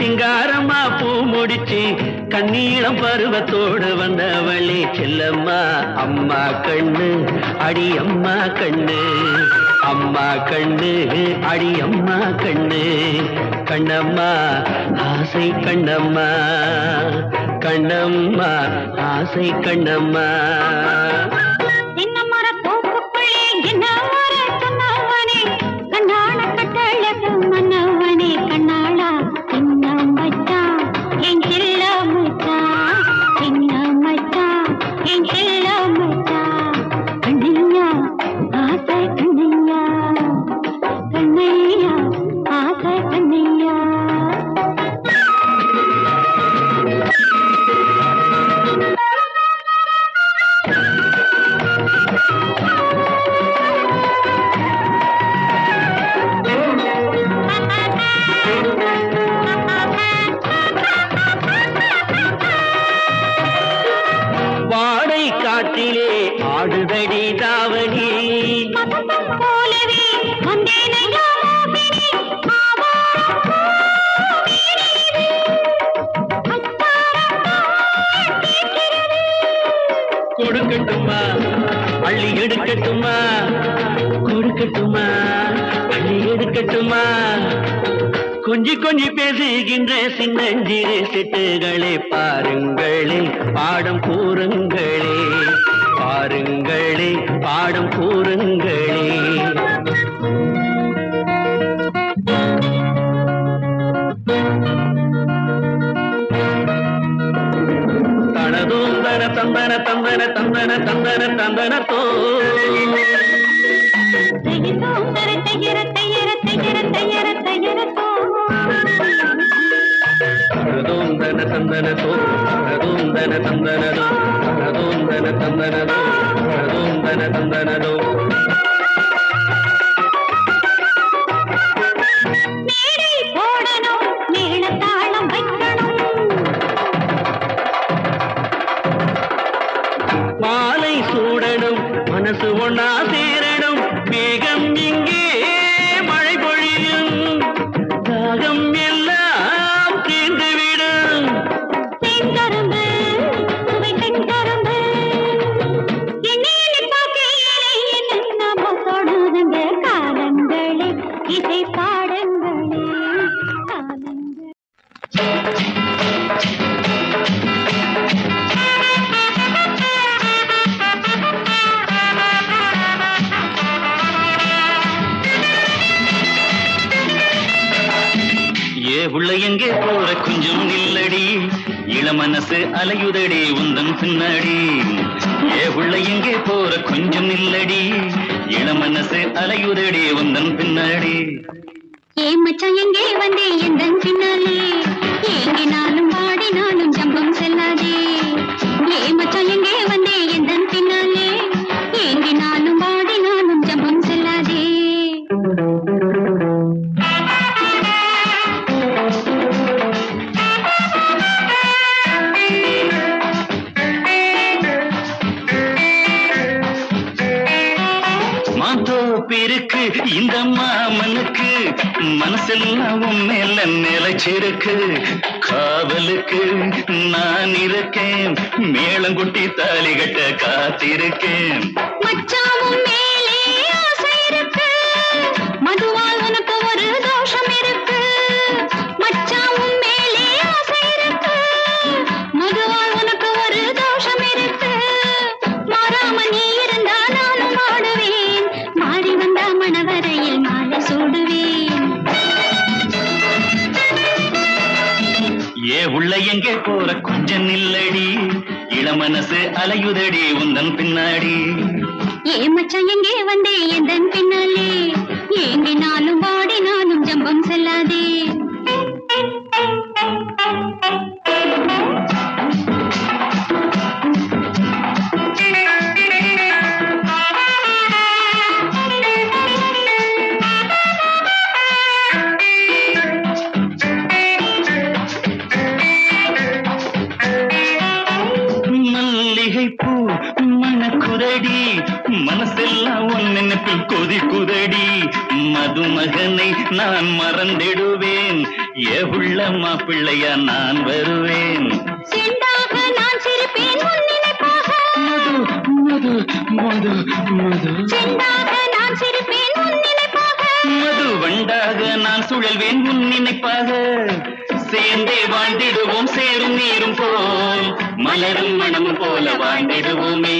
சிங்காரமா பூ முடிச்சு கண்ணீளம் பருவத்தோடு வந்தவளே செல்லம்மா அம்மா கண்ணு அடி அம்மா கண்ணு அம்மா கண்ணு அடி அம்மா கண்ணு கண்ணம்மா ஆசை கண்ணம்மா கண்ணம்மா ஆசை கண்ணம்மா காட்டிலே ஆடுதடி தாவணி போலவே கொடுக்கட்டுமா அள்ளி எடுக்கட்டுமா கொடுக்கட்டுமா அள்ளி எடுக்கட்டுமா கொஞ்சி கொஞ்சி பேசுகின்ற சின்னஞ்சிறு சிட்டுகளே பாருங்களே பாடம் கூறுங்களே பாருங்களே பாடம் கூறுங்களே தனதும் தன தந்தன தந்தன தந்தன தந்தன தந்தன தோ தன தந்தனதோ தன தந்தனதோ தன தந்தனதோ தன தந்தனதோ மாலை சூடணும் மனசு ஒன்னா சேரணும் மேகம் இங்கே மழை பொழியும் தாகம் எல்லாம் தீர்ந்துவிடும் இசை பாடங்களே உள்ள எங்கே போற கொஞ்சம் நில்லடி இளமனசு அலையுதடி உந்தன் பின்னாடி உள்ள எங்கே போற கொஞ்சம் நில்லடி இளமனசு அலையுதடி உந்தன் பின்னாடி மச்சான் எங்கே வந்தே எந்தன் பின்னாலே ஏங்கினாலும் பாடினாலும் ஜம்பம் செல்லாதே மச்சான் எங்கே வந்தே எந்தன் பின்னாலே ஏங்கினாலும் பாடினாலும் ஜம்பம் செல்லாதே இருக்கு இந்த மாமனுக்கு மனசெல்லாம் மேல நிலைச்சிருக்கு காவலுக்கு நான் இருக்கேன் மேளங்குட்டி தாலி கட்ட காத்திருக்கேன் மச்சாவும் மேலே ஆசை இருக்கு மதுவால் உனக்கு ஒரு தோஷம் இருக்கு மச்சாவும் மேலே ஆசை இருக்கு மதுவால் உனக்கு ஒரு தோஷம் இருக்கு மாறாம நீ இருந்தா நானும் ஆடுவேன் மாறி வந்த மணவரையில் மாலை சூடுவேன் உள்ள எங்கே போற கொஞ்சம் நில்லடி இளமனசு அலையுதடி உந்தன் பின்னாடி மச்சான் எங்கே வந்தே எந்தன் பின்னாலே ஏங்கினாலும் வாடினாலும் ஜம்பம் செல்லாதே மனசெல்லாம் ஒன்னெனப்பில் கொதி குதடி மதுமகனை நான் மறந்திடுவேன் ஏ உள்ள மாப்பிள்ளையா நான் வருவேன். செண்டாக நான் சிரிப்பேன் உன் நினைப்பாக. மது மது மது செண்டாக நான் சிரிப்பேன் உன் நினைப்பாக. மது வண்டாக நான் சுழல்வேன் உன் நினைப்பாக. சேர்ந்தே வாழ்ந்திடுவோம் சேரும் நீரும் போல் மலரும் மனமும் போல வாழ்ந்திடுவோமே.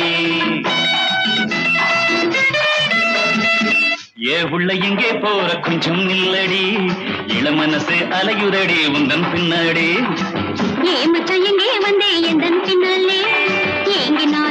ஏ உள்ள எங்கே போற கொஞ்சம் நில்லடி, இளமனசு அலையுதடி உந்தன் பின்னாடி. ஏ மச்சான் எங்கே வந்தே எந்தன் பின்னாலே ஏங்கி நான்